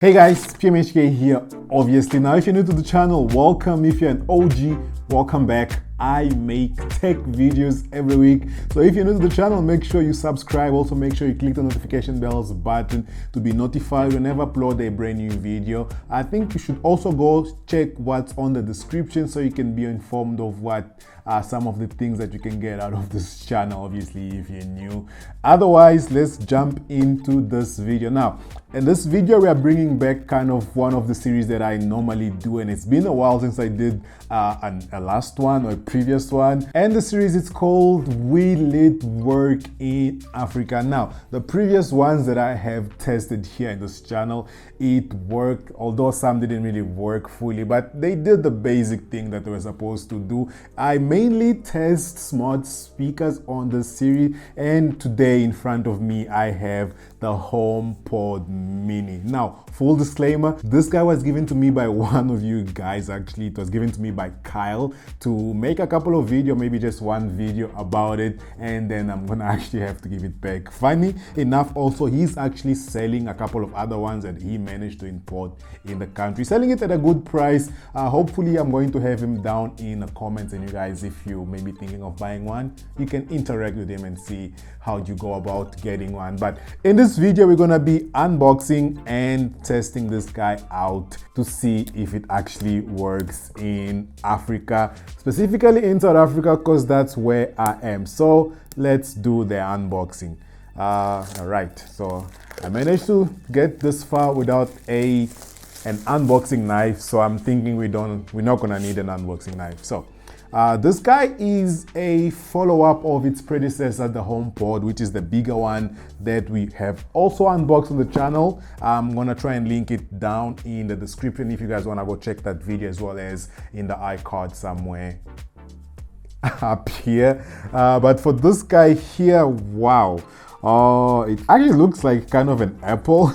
Hey guys, PMHK here, obviously. Now if you're new to the channel, welcome. If you're an OG, welcome back. I make tech videos every week. So if you're new to the channel, make sure you subscribe. Also make sure you click the notification bells button to be notified whenever I upload a brand new video. I think you should also go check what's on the description so you can be informed of what are some of the things that you can get out of this channel, obviously, if you're new. Otherwise, let's jump into this video. Now, in this video, we are bringing back kind of one of the series that I normally do, and it's been a while since I did a last one or a previous one. And the series is called Will It Work in Africa? Now, the previous ones that I have tested here in this channel, it worked, although some didn't really work fully, but they did the basic thing that they were supposed to do. I mainly test smart speakers on this series, and today in front of me I have the HomePod Mini. Now, full disclaimer, this guy was given to me by one of you guys. Actually, it was given to me by Kyle to make a couple of videos, maybe just one video about it, and then I'm gonna actually have to give it back. Funny enough, also, he's actually selling a couple of other ones that he managed to import in the country, selling it at a good price. Hopefully I'm going to have him down in the comments, and you guys, if you may be thinking of buying one, you can interact with him and see how you go about getting one. But in this video, we're gonna be unboxing and testing this guy out to see if it actually works in Africa, specifically in South Africa, because that's where I am. So let's do the unboxing. All right, so I managed to get this far without an unboxing knife, so I'm thinking we're not gonna need an unboxing knife. So this guy is a follow-up of its predecessor, the HomePod, which is the bigger one that we have also unboxed on the channel. I'm gonna try and link it down in the description if you guys wanna go check that video, as well as in the iCard somewhere up here. But for this guy here, wow. It actually looks like kind of an apple.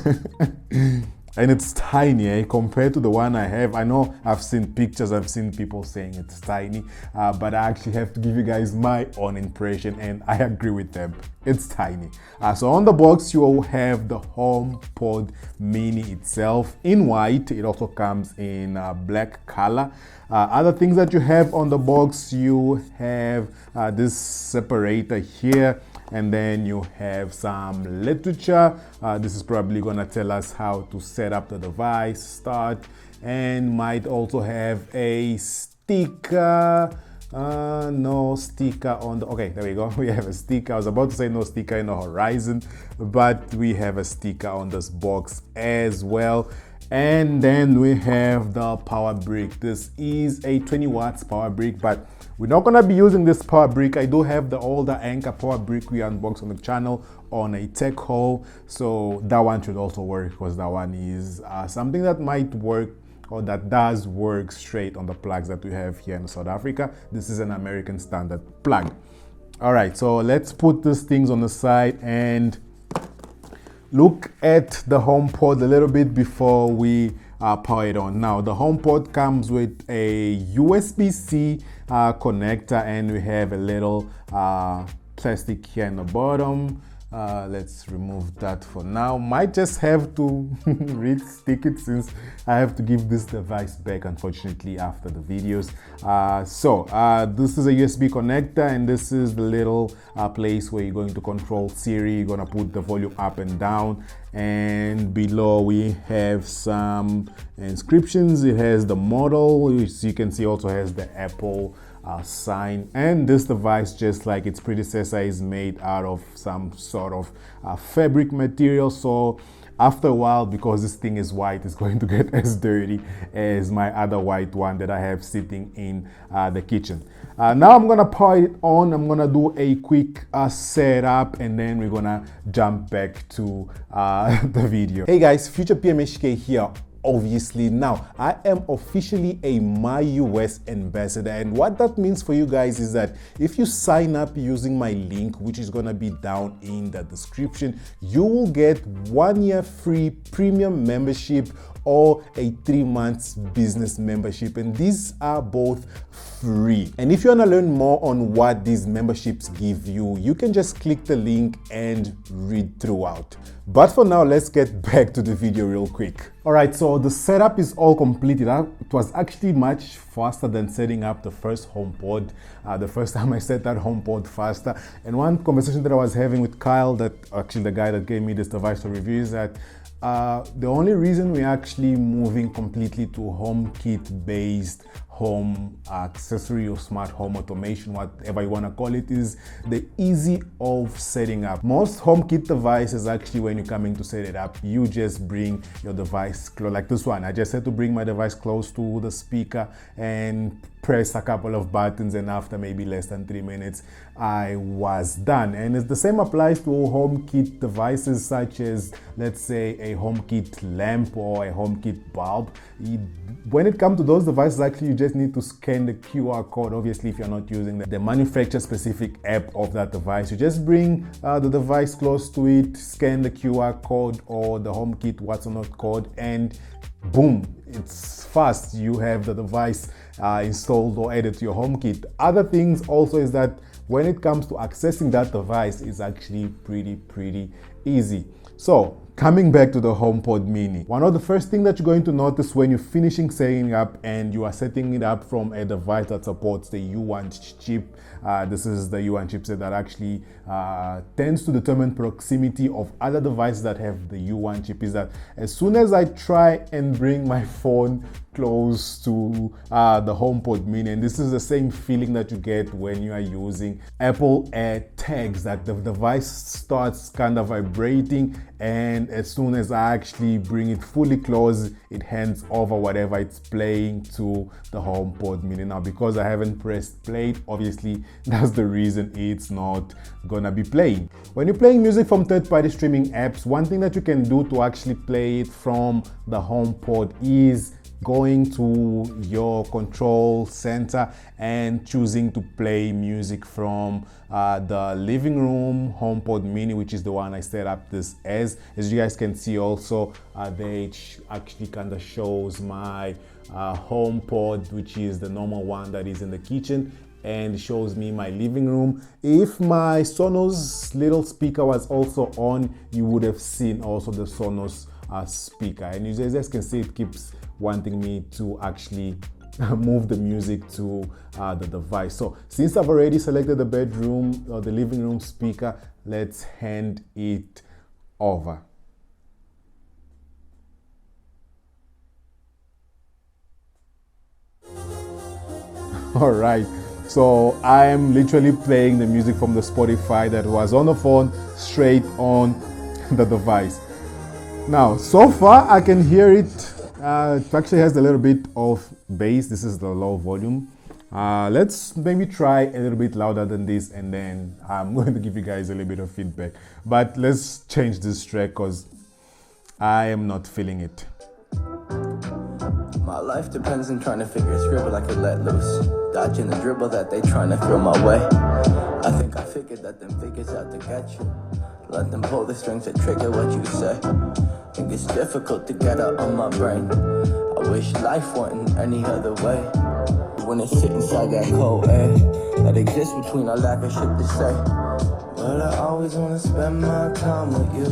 And it's tiny compared to the one I have. I know I've seen pictures, I've seen people saying it's tiny, but I actually have to give you guys my own impression, and I agree with them. It's tiny. So on the box, you will have the HomePod Mini itself in white. It also comes in black color. Other things that you have on the box, you have this separator here, and then you have some literature. This is probably gonna tell us how to set up the device, start, and might also have a sticker. No sticker on the, okay, there we go. We have a sticker. I was about to say no sticker in the horizon, but we have a sticker on this box as well. And then we have the power brick. This is a 20 watts power brick, but we're not gonna be using this power brick. I do have the older Anchor power brick we unboxed on the channel on a tech haul, so that one should also work, because that one is something that might work, or that does work straight on the plugs that we have here in South Africa. This is an American standard plug. All right, so let's put these things on the side and look at the HomePod a little bit before we power it on. Now, the HomePod comes with a USB-C connector, and we have a little plastic here in the bottom. Let's remove that for now. Might just have to re-stick it, since I have to give this device back, unfortunately, after the videos. This is a USB connector, and this is the little place where you're going to control Siri. You're gonna put the volume up and down, and below we have some inscriptions. It has the model, which you can see also has the Apple sign, and this device, just like its predecessor, is made out of some sort of fabric material. So after a while, because this thing is white, it's going to get as dirty as my other white one that I have sitting in the kitchen. Now I'm gonna power it on. I'm gonna do a quick setup, and then we're gonna jump back to the video. Hey guys, Future PMHK here. Obviously, now I am officially a MyUS ambassador, and what that means for you guys is that if you sign up using my link, which is gonna be down in the description, you will get 1 year free premium membership or a 3 months business membership, and these are both free. And if you want to learn more on what these memberships give you, you can just click the link and read throughout. But for now, let's get back to the video real quick. All right, so the setup is all completed. It was actually much faster than setting up the first HomePod. The first time I set that HomePod faster. And one conversation that I was having with Kyle, that actually the guy that gave me this device to review, is that the only reason we're actually moving completely to HomeKit based home accessory or smart home automation, whatever you want to call it, is the easy of setting up. Most HomeKit devices, actually, when you're coming to set it up, you just bring your device close, like this one. I just had to bring my device close to the speaker and press a couple of buttons, and after maybe less than 3 minutes I was done. And the same applies to HomeKit devices such as, let's say, a HomeKit lamp or a HomeKit bulb. When it comes to those devices, actually you just need to scan the QR code. Obviously, if you're not using the manufacturer specific app of that device, you just bring the device close to it, scan the QR code or the HomeKit what's on that code, and boom, it's fast. You have the device installed or added to your HomeKit. Other things also is that when it comes to accessing that device, is actually pretty easy. So coming back to the HomePod Mini, one of the first things that you're going to notice when you're finishing setting up and you are setting it up from a device that supports the U1 chip, this is the U1 chipset that actually tends to determine proximity of other devices that have the U1 chip, is that as soon as I try and bring my phone close to the HomePod Mini, and this is the same feeling that you get when you are using Apple AirTags, that the device starts kind of vibrating, and as soon as I actually bring it fully close, it hands over whatever it's playing to the HomePod Mini. Now, because I haven't pressed play, obviously that's the reason it's not gonna be playing. When you're playing music from third-party streaming apps, one thing that you can do to actually play it from the HomePod is going to your control center and choosing to play music from the living room HomePod Mini, which is the one I set up this as. As you guys can see also, they actually kind of shows my HomePod, which is the normal one that is in the kitchen, and shows me my living room. If my Sonos little speaker was also on, you would have seen also the Sonos speaker. And you guys can see it keeps wanting me to actually move the music to the device. So since I've already selected the bedroom or the living room speaker, let's hand it over. All right, so I'm literally playing the music from the Spotify that was on the phone straight on the device. Now, so far I can hear it. It actually has a little bit of bass. This is the low volume. Let's maybe try a little bit louder than this, and then I'm going to give you guys a little bit of feedback. But let's change this track because I am not feeling it. My life depends on trying to figure a scribble I could let loose, dodging the dribble that they trying to throw my way. I think I figured that them figures out to get you. Let them pull the strings that trigger what you say. Think it's difficult to get out on my brain. I wish life wasn't any other way. When it sit inside that cold air that exists between our lack of shit to say. But I always wanna spend my time with you,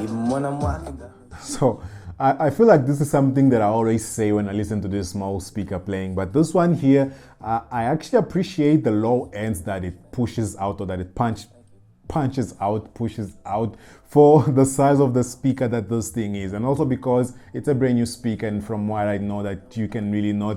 even when I'm walking down. So I feel like this is something that I always say when I listen to this small speaker playing, but this one here, I actually appreciate the low ends that it pushes out, or that it pushes out for the size of the speaker that this thing is, and also because it's a brand new speaker, and from what I know that you can really not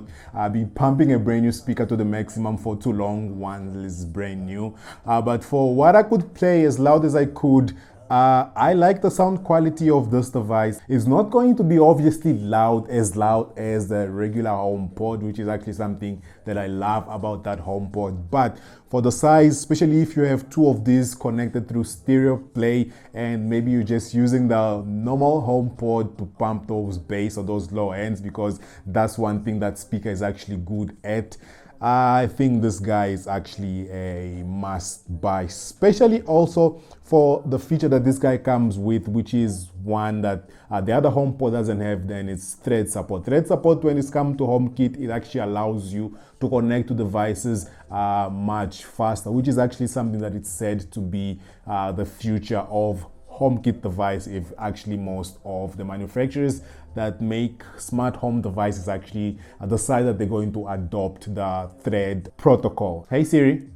be pumping a brand new speaker to the maximum for too long once it's brand new. But for what I could play as loud as I could, I like the sound quality of this device. It's not going to be obviously loud as the regular HomePod, which is actually something that I love about that HomePod. But for the size, especially if you have two of these connected through stereo play, and maybe you're just using the normal HomePod to pump those bass or those low ends, because that's one thing that speaker is actually good at, I think this guy is actually a must buy, especially also for the feature that this guy comes with, which is one that the other HomePod doesn't have. Then it's thread support. Thread support, when it's come to HomeKit, it actually allows you to connect to devices much faster, which is actually something that it's said to be the future of HomeKit device. If actually most of the manufacturers that make smart home devices actually decide that they're going to adopt the Thread protocol. Hey Siri,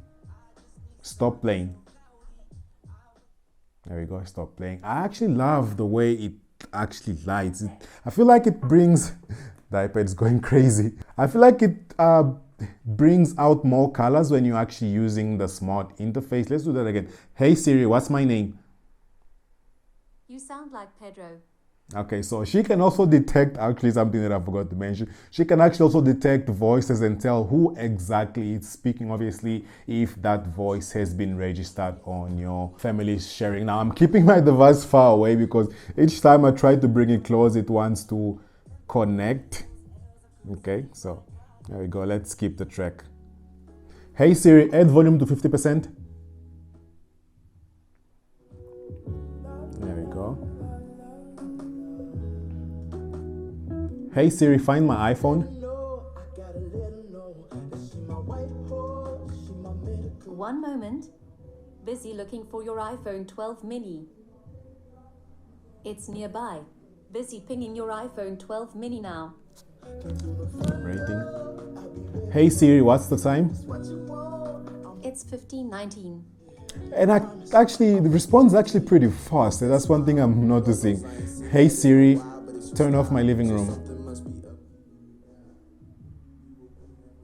stop playing. There we go, stop playing. I actually love the way it actually lights. I feel like it brings, the iPad's going crazy. I feel like it brings out more colors when you're actually using the smart interface. Let's do that again. Hey Siri, what's my name? You sound like Pedro. Okay, so she can also detect, actually something that I forgot to mention, she can actually also detect voices and tell who exactly is speaking, obviously, if that voice has been registered on your family's sharing. Now, I'm keeping my device far away because each time I try to bring it close, it wants to connect. Okay, so there we go. Let's skip the track. Hey Siri, add volume to 50%. There we go. Hey Siri, find my iPhone. 1 moment. Busy looking for your iPhone 12 mini. It's nearby. Busy pinging your iPhone 12 mini now. Rating. Hey Siri, what's the time? It's 15:19. And actually, the response is actually pretty fast. That's one thing I'm noticing. Hey Siri, turn off my living room.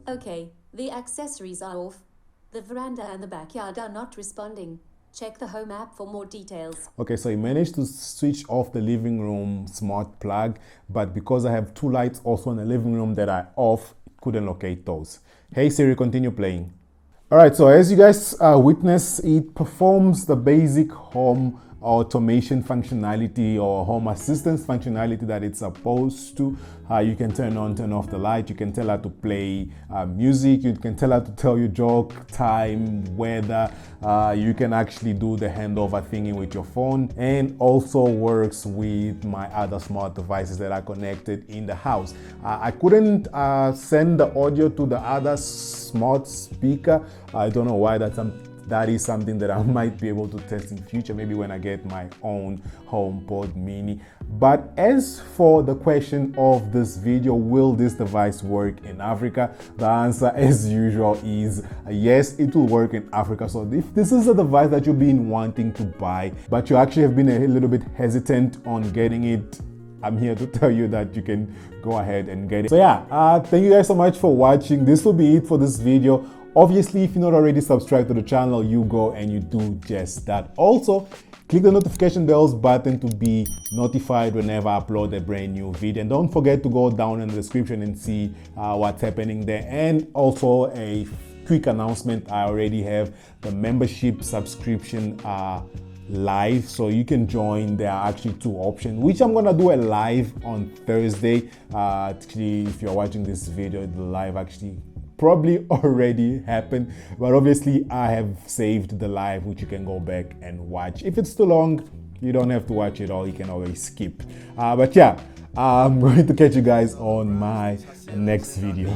Okay, the accessories are off. The veranda and the backyard are not responding. Check the home app for more details. Okay, so he managed to switch off the living room smart plug, but because I have 2 lights also in the living room that are off, couldn't locate those. Hey Siri, continue playing. All right, so as you guys witness, it performs the basic home automation functionality or home assistance functionality that it's supposed to. You can turn on, turn off the light. You can tell her to play music. You can tell her to tell you joke, time, weather. You can actually do the handover thingy with your phone, and also works with my other smart devices that are connected in the house. I couldn't send the audio to the other smart speaker. I don't know why. That is something that I might be able to test in future, maybe when I get my own HomePod Mini. But as for the question of this video, will this device work in Africa? The answer, as usual, is yes, it will work in Africa. So if this is a device that you've been wanting to buy, but you actually have been a little bit hesitant on getting it, I'm here to tell you that you can go ahead and get it. So yeah, thank you guys so much for watching. This will be it for this video. Obviously, if you're not already subscribed to the channel, you go and you do just that. Also, click the notification bells button to be notified whenever I upload a brand new video. And don't forget to go down in the description and see what's happening there. And also a quick announcement, I already have the membership subscription live, so you can join. There are actually 2 options, which I'm gonna do a live on Thursday. Actually, if you're watching this video, the live actually probably already happened, but obviously I have saved the live, which you can go back and watch. If it's too long, you don't have to watch it all, you can always skip. But yeah, I'm going to catch you guys on my next video.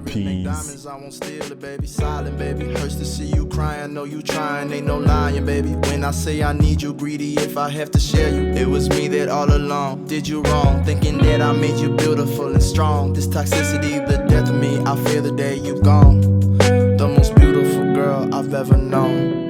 Peace. I won't steal it, baby. Silent, baby. Hurts to see you crying. Know you trying, ain't no lying, baby. When I say I need you, greedy if I have to share you. It was me that all along did you wrong, thinking that I made you beautiful and strong. This toxicity, the death of me. I fear the day you gone. The most beautiful girl I've ever known.